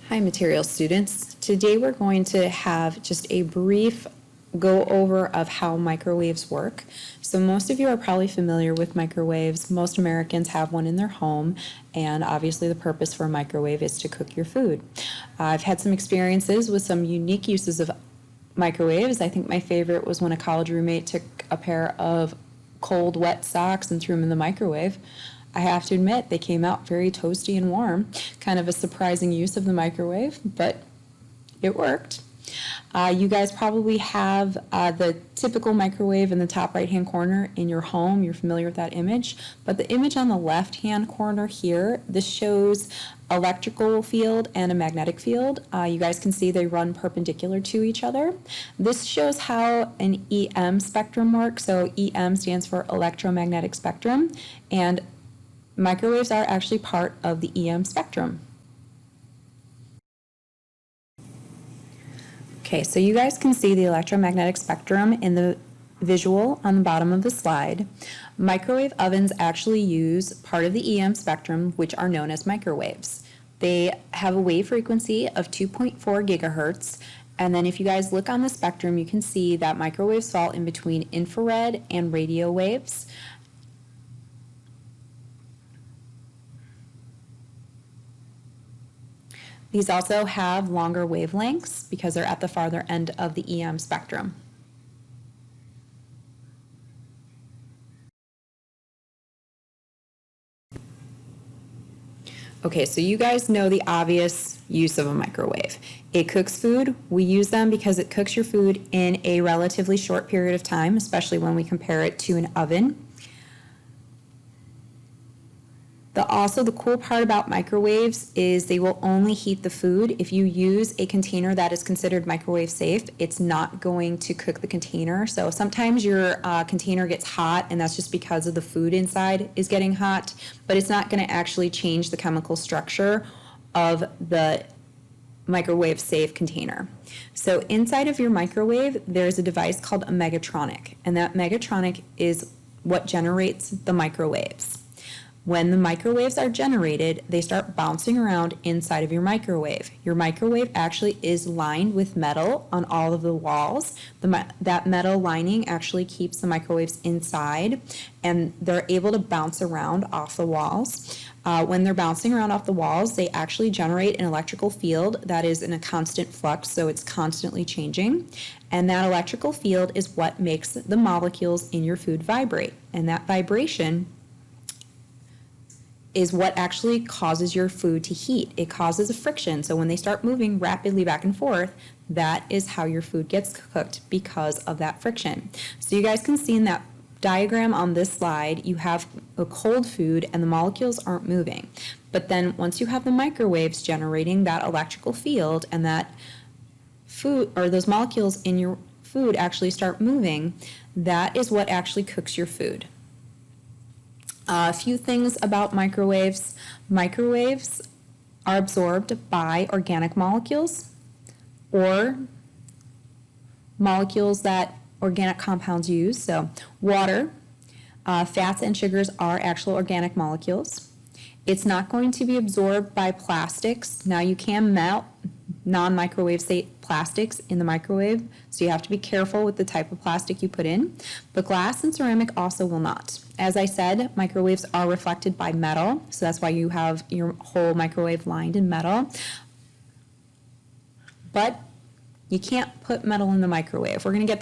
Hi, material students. Today we're going to have just a brief go over of how microwaves work. So most of you are probably familiar with microwaves. Most Americans have one in their home, and obviously the purpose for a microwave is to cook your food. I've had some experiences with some unique uses of microwaves. I think my favorite was when a college roommate took a pair of cold, wet socks and threw them in the microwave. I have to admit, they came out very toasty and warm. Kind of a surprising use of the microwave, but it worked. You guys probably have the typical microwave in the top right-hand corner in your home. You're familiar with that image. But the image on the left-hand corner here, this shows electrical field and a magnetic field. You guys can see they run perpendicular to each other. This shows how an EM spectrum works. So EM stands for electromagnetic spectrum, and microwaves are actually part of the EM spectrum. Okay, so you guys can see the electromagnetic spectrum in the visual on the bottom of the slide. Microwave ovens actually use part of the EM spectrum, which are known as microwaves. They have a wave frequency of 2.4 gigahertz, and then if you guys look on the spectrum, you can see that microwaves fall in between infrared and radio waves. These also have longer wavelengths because they're at the farther end of the EM spectrum. Okay, so you guys know the obvious use of a microwave. It cooks food. We use them because it cooks your food in a relatively short period of time, especially when we compare it to an oven. Also, the cool part about microwaves is they will only heat the food. If you use a container that is considered microwave safe, it's not going to cook the container. So sometimes your container gets hot, and that's just because of the food inside is getting hot, but it's not going to actually change the chemical structure of the microwave safe container. So inside of your microwave, there's a device called a Megatronic, and that Megatronic is what generates the microwaves. When the microwaves are generated, they start bouncing around inside of your microwave. Your microwave actually is lined with metal on all of the walls. That metal lining actually keeps the microwaves inside, and they're able to bounce around off the walls. When they're bouncing around off the walls, they actually generate an electrical field that is in a constant flux, so it's constantly changing. And that electrical field is what makes the molecules in your food vibrate. And that vibration is what actually causes your food to heat. It causes a friction. So when they start moving rapidly back and forth, that is how your food gets cooked because of that friction. So you guys can see in that diagram on this slide, you have a cold food and the molecules aren't moving. But then once you have the microwaves generating that electrical field and that food or those molecules in your food actually start moving, that is what actually cooks your food. A few things about microwaves. Microwaves are absorbed by organic molecules or molecules that organic compounds use. So water, fats and sugars are actual organic molecules. It's not going to be absorbed by plastics. Now you can melt non-microwave safe plastics in the microwave, so you have to be careful with the type of plastic you put in. But glass and ceramic also will not. As I said, microwaves are reflected by metal, so that's why you have your whole microwave lined in metal. But you can't put metal in the microwave. We're going to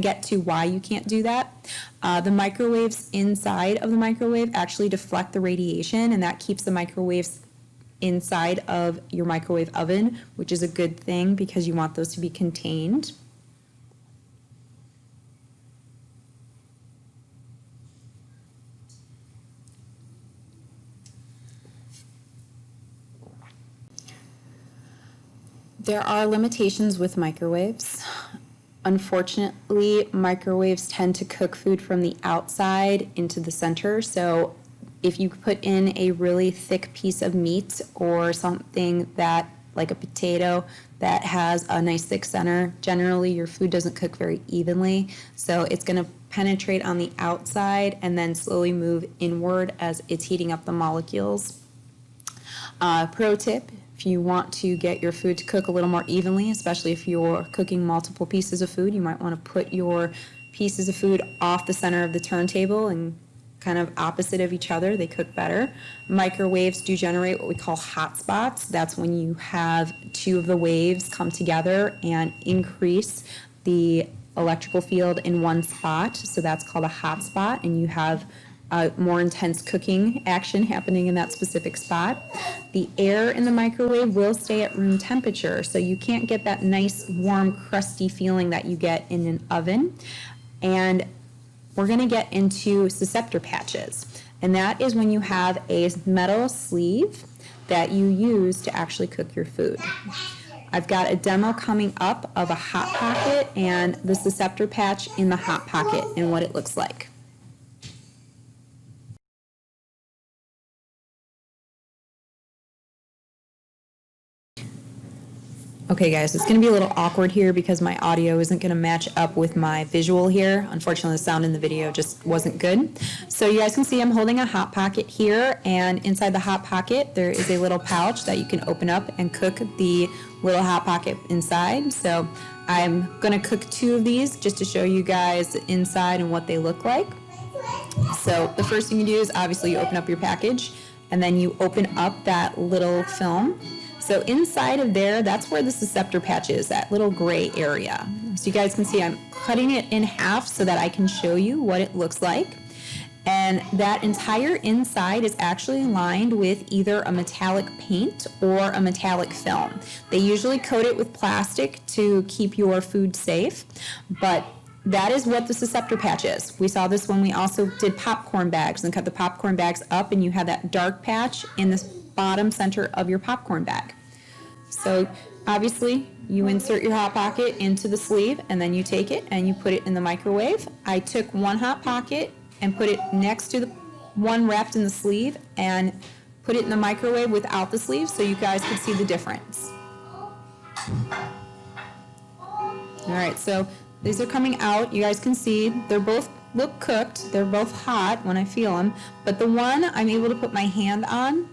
get to why you can't do that. The microwaves inside of the microwave actually deflect the radiation, and that keeps the microwaves inside of your microwave oven, which is a good thing because you want those to be contained. There are limitations with microwaves. Unfortunately, microwaves tend to cook food from the outside into the center, so if you put in a really thick piece of meat or something that, like a potato, that has a nice thick center, generally your food doesn't cook very evenly. So it's going to penetrate on the outside and then slowly move inward as it's heating up the molecules. Pro tip, if you want to get your food to cook a little more evenly, especially if you're cooking multiple pieces of food, you might want to put your pieces of food off the center of the turntable and kind of opposite of each other. They cook better. Microwaves do generate what we call hot spots. That's when you have two of the waves come together and increase the electrical field in one spot. So that's called a hot spot, and you have more intense cooking action happening in that specific spot. The air in the microwave will stay at room temperature, so you can't get that nice, warm, crusty feeling that you get in an oven. And we're going to get into susceptor patches, and that is when you have a metal sleeve that you use to actually cook your food. I've got a demo coming up of a Hot Pocket and the susceptor patch in the Hot Pocket and what it looks like. Okay guys, it's going to be a little awkward here because my audio isn't going to match up with my visual here. Unfortunately, the sound in the video just wasn't good. So you guys can see I'm holding a Hot Pocket here, and inside the Hot Pocket there is a little pouch that you can open up and cook the little Hot Pocket inside. So I'm going to cook 2 of these just to show you guys the inside and what they look like. So the first thing you do is obviously you open up your package and then you open up that little film. So inside of there, that's where the susceptor patch is, that little gray area. So you guys can see I'm cutting it in half so that I can show you what it looks like. And that entire inside is actually lined with either a metallic paint or a metallic film. They usually coat it with plastic to keep your food safe, but that is what the susceptor patch is. We saw this when we also did popcorn bags and cut the popcorn bags up, and you have that dark patch in the bottom center of your popcorn bag. So obviously you insert your Hot Pocket into the sleeve and then you take it and you put it in the microwave. I took one Hot Pocket and put it next to the one wrapped in the sleeve and put it in the microwave without the sleeve so you guys could see the difference. All right, so these are coming out. You guys can see they're both look cooked. They're both hot when I feel them, but the one I'm able to put my hand on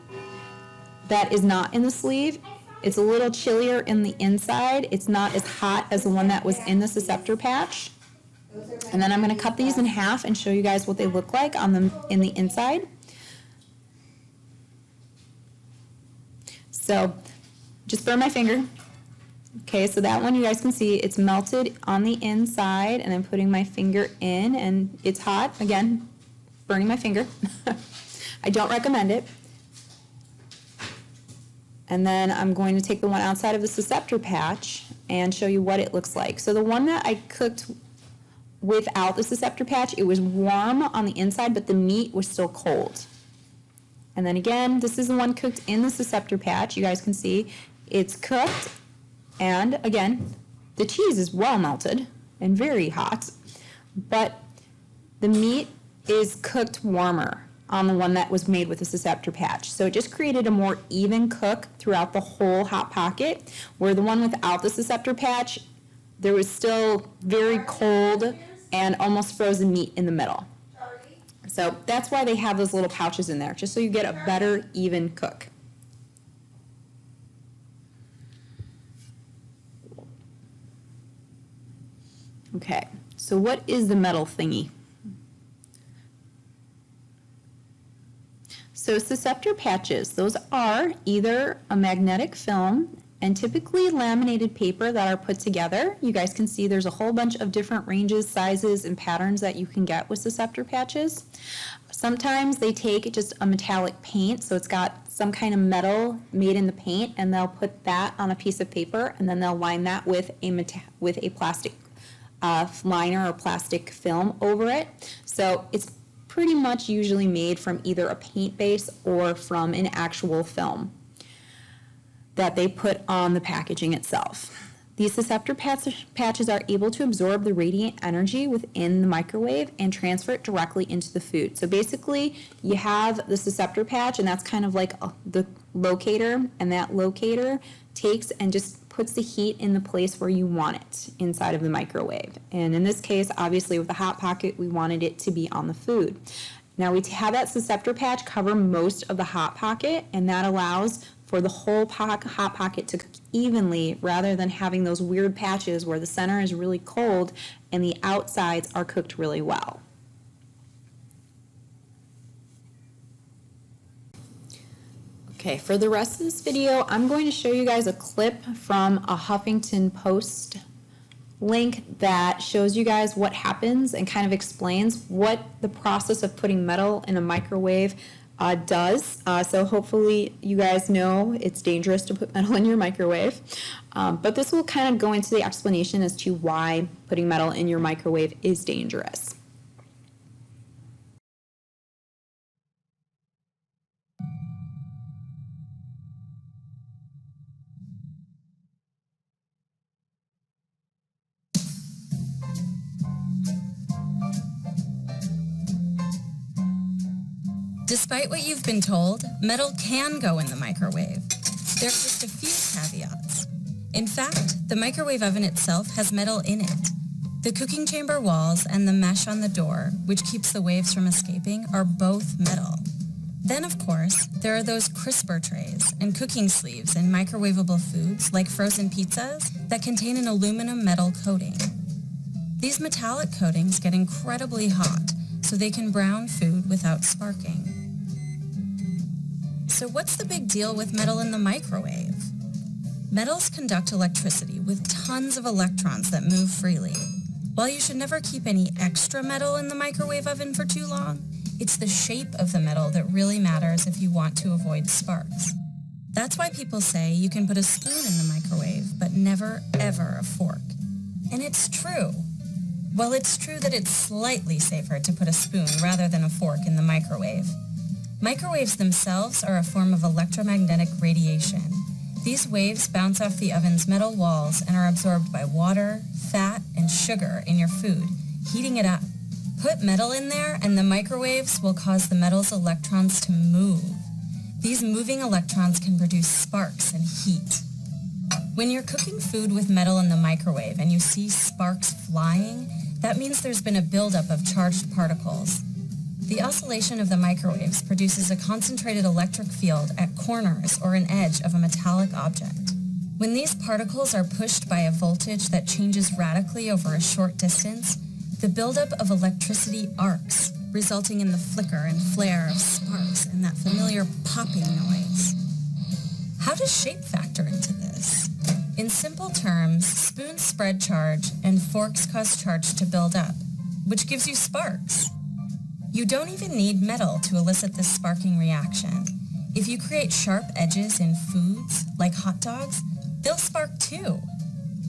that is not in the sleeve, it's a little chillier in the inside. It's not as hot as the one that was in the susceptor patch. And then I'm going to cut these in half and show you guys what they look like on them in the inside. So just burn my finger. Okay, so that one you guys can see it's melted on the inside, and then putting my finger in, and it's hot. Again, burning my finger. I don't recommend it. And then I'm going to take the one outside of the susceptor patch and show you what it looks like. So the one that I cooked without the susceptor patch, it was warm on the inside, but the meat was still cold. And then again, this is the one cooked in the susceptor patch. You guys can see it's cooked, and again, the cheese is well melted and very hot, but the meat is cooked warmer on the one that was made with the susceptor patch. So it just created a more even cook throughout the whole Hot Pocket, where the one without the susceptor patch, there was still very cold and almost frozen meat in the middle. So that's why they have those little pouches in there, just so you get a better even cook. Okay, so what is the metal thingy? So susceptor patches, those are either a magnetic film and typically laminated paper that are put together. You guys can see there's a whole bunch of different ranges, sizes, and patterns that you can get with susceptor patches. Sometimes they take just a metallic paint, so it's got some kind of metal made in the paint, and they'll put that on a piece of paper, and then they'll line that with a plastic liner or plastic film over it. So it's pretty much usually made from either a paint base or from an actual film that they put on the packaging itself. These susceptor patches are able to absorb the radiant energy within the microwave and transfer it directly into the food. So basically, you have the susceptor patch, and that's kind of like the locator, and that locator takes and just puts the heat in the place where you want it inside of the microwave. And in this case, obviously with the Hot Pocket, we wanted it to be on the food. Now we have that susceptor patch cover most of the Hot Pocket, and that allows for the whole Hot Pocket to cook evenly rather than having those weird patches where the center is really cold and the outsides are cooked really well. Okay, for the rest of this video, I'm going to show you guys a clip from a Huffington Post link that shows you guys what happens and kind of explains what the process of putting metal in a microwave does. So hopefully you guys know it's dangerous to put metal in your microwave. But this will kind of go into the explanation as to why putting metal in your microwave is dangerous. Despite what you've been told, metal can go in the microwave. There are just a few caveats. In fact, the microwave oven itself has metal in it. The cooking chamber walls and the mesh on the door, which keeps the waves from escaping, are both metal. Then, of course, there are those crisper trays and cooking sleeves in microwavable foods like frozen pizzas that contain an aluminum metal coating. These metallic coatings get incredibly hot, so they can brown food without sparking. So what's the big deal with metal in the microwave? Metals conduct electricity with tons of electrons that move freely. While you should never keep any extra metal in the microwave oven for too long, it's the shape of the metal that really matters if you want to avoid sparks. That's why people say you can put a spoon in the microwave, but never, ever a fork. And it's true. Well, it's true that it's slightly safer to put a spoon rather than a fork in the microwave. Microwaves themselves are a form of electromagnetic radiation. These waves bounce off the oven's metal walls and are absorbed by water, fat, and sugar in your food, heating it up. Put metal in there and the microwaves will cause the metal's electrons to move. These moving electrons can produce sparks and heat. When you're cooking food with metal in the microwave and you see sparks flying, that means there's been a buildup of charged particles. The oscillation of the microwaves produces a concentrated electric field at corners or an edge of a metallic object. When these particles are pushed by a voltage that changes radically over a short distance, the buildup of electricity arcs, resulting in the flicker and flare of sparks and that familiar popping noise. How does shape factor into this? In simple terms, spoons spread charge and forks cause charge to build up, which gives you sparks. You don't even need metal to elicit this sparking reaction. If you create sharp edges in foods, like hot dogs, they'll spark too.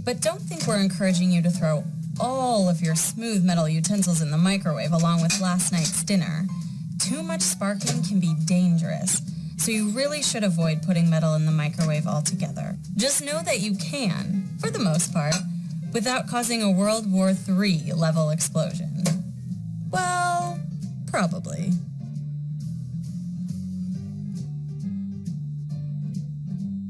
But don't think we're encouraging you to throw all of your smooth metal utensils in the microwave along with last night's dinner. Too much sparking can be dangerous, so you really should avoid putting metal in the microwave altogether. Just know that you can, for the most part, without causing a World War III level explosion. Well, probably.